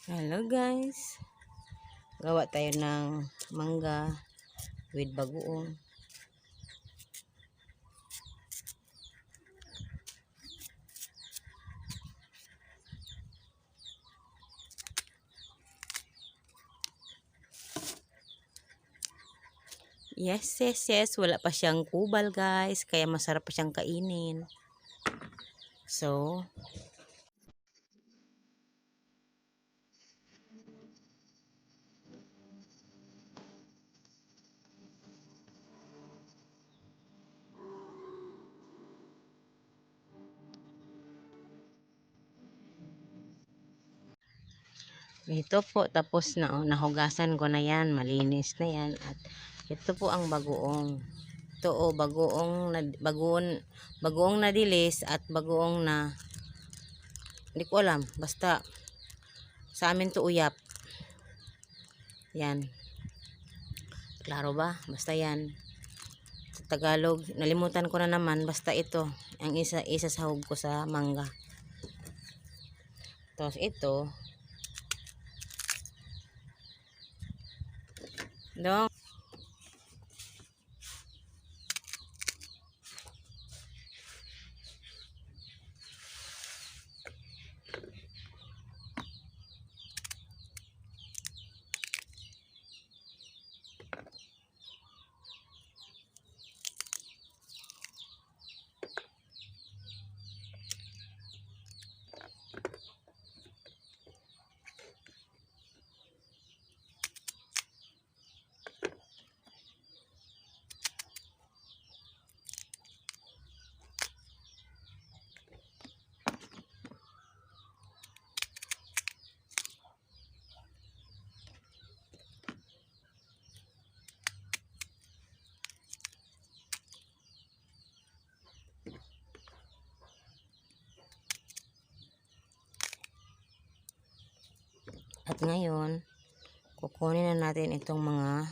Hello guys, gawa tayo ng mangga with bagoong. Yes, wala pa siyang kubal guys, kaya masarap pa siyang kainin. So, ito po, tapos na, nahugasan ko na yan, malinis na yan. At ito po ang bagoong. Ito bagoong na dilis at bagoong na, hindi ko alam, basta sa amin to uyap. Yan. Klaro ba? Basta yan. Sa Tagalog, nalimutan ko na naman, basta ito ang isa sahog ko sa mangga. Tapos ito dong. At ngayon, kukunin na natin itong mga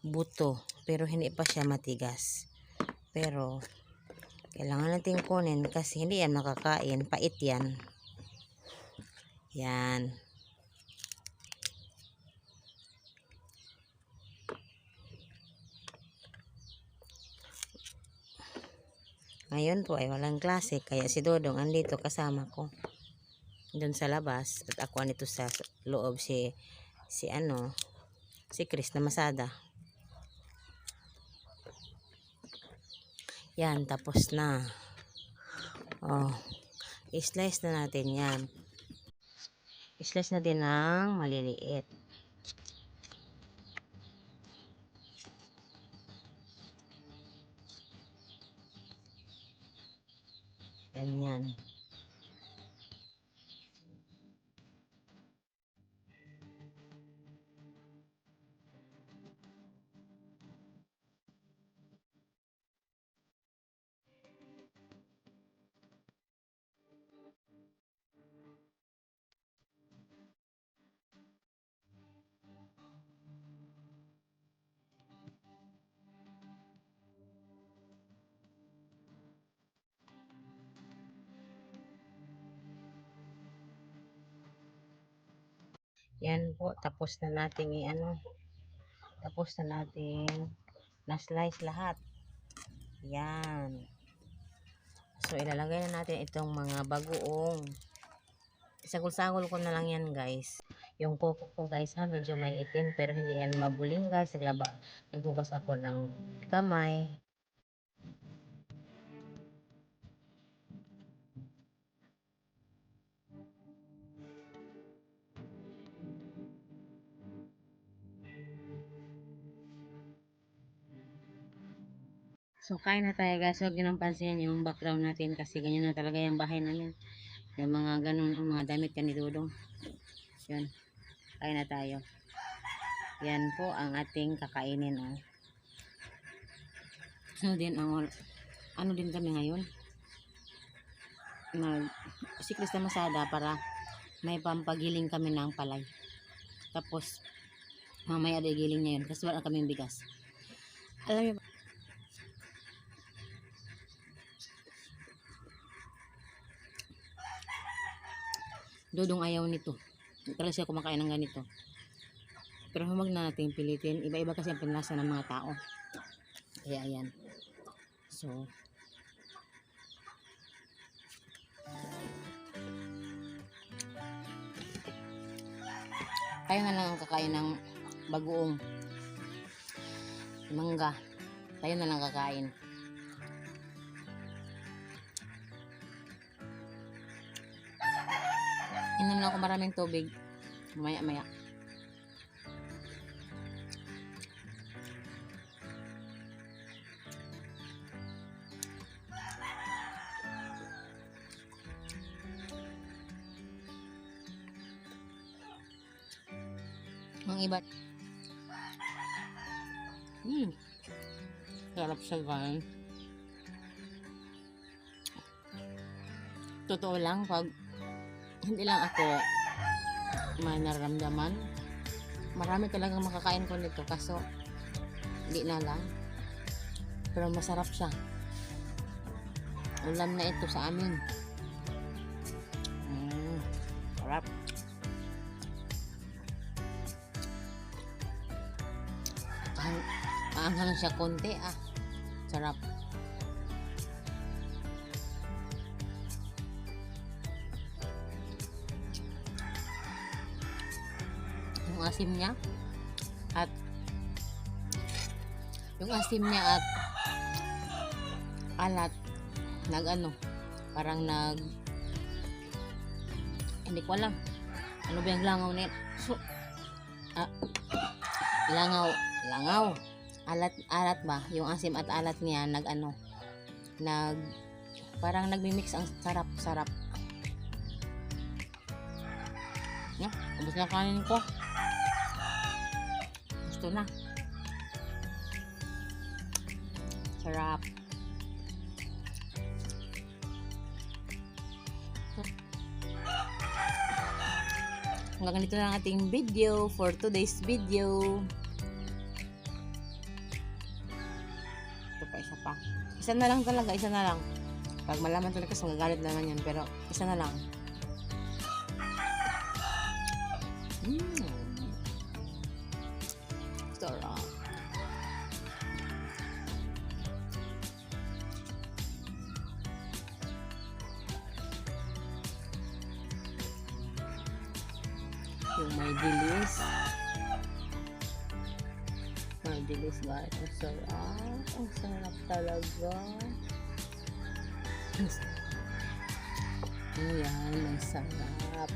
buto, pero hindi pa siya matigas. Pero kailangan natin kunin kasi hindi yan makakain, pait yan. Yan. Ngayon po ay walang klase, kaya si Dodong andito kasama ko doon sa labas at ako nito sa loob si Chris na Masada. Yan, tapos na. Oh, i-slice na natin yan. I-slice natin ng maliliit. Ganyan. Yan po, tapos na natin tapos na natin na-slice lahat. Yan. So, ilalagay na natin itong mga bagoong. Isagol-sagol ko na lang yan, guys. Yung kuko ko, guys, medyo may itim, pero hindi yan mabuling, guys. Nagbukas ako ng kamay. So, kain na tayo guys. Huwag nyo nang pansinin yung background natin kasi ganyan na talaga yung bahay namin. Yung mga ganun, yung mga damit ka ni Dudong. Yan. Kain na tayo. Yan po ang ating kakainin. Oh. Ano din kami ngayon? Si Krista Masada para may pampagiling kami ng palay. Tapos, mamaya ay giling niya yun kasi wala kaming bigas. Alam niyo ba? Dudong ayaw nito. Hindi talaga siya kumakain ng ganito. Pero huwag na natin pilitin. Iba-iba kasi ang panlasa ng mga tao. Kaya ayan. So, kayo na lang ang kakain ng bagoong mangga. Kayo na lang kakain. Inom lang ako maraming tubig. Maya-maya. Ang iba. Sarap siya, guys. Totoo lang, pag hindi lang ako may nararamdaman, marami talagang makakain ko nito, kaso hindi na lang. Pero masarap siya. Ulam na ito sa amin. Sarap. Aanghang siya konti, sarap. Yung asim niya at alat parang hindi ko alam ano ba yung langaw nito. Langaw alat ba yung asim at alat niya parang nagmi-mix. Ang sarap ubos na kanin ko. Gusto na. Sarap. Hanggang ganito na ang ating video for today's video. Ito pa, isa pa. Isa na lang talaga, isa na lang. Pag malaman talaga kasi magagalit naman yan, pero isa na lang. Sarap. Yung may dilis. May dilis, guys. Ang sarap. Ang sarap talaga. Ayan, ang sarap.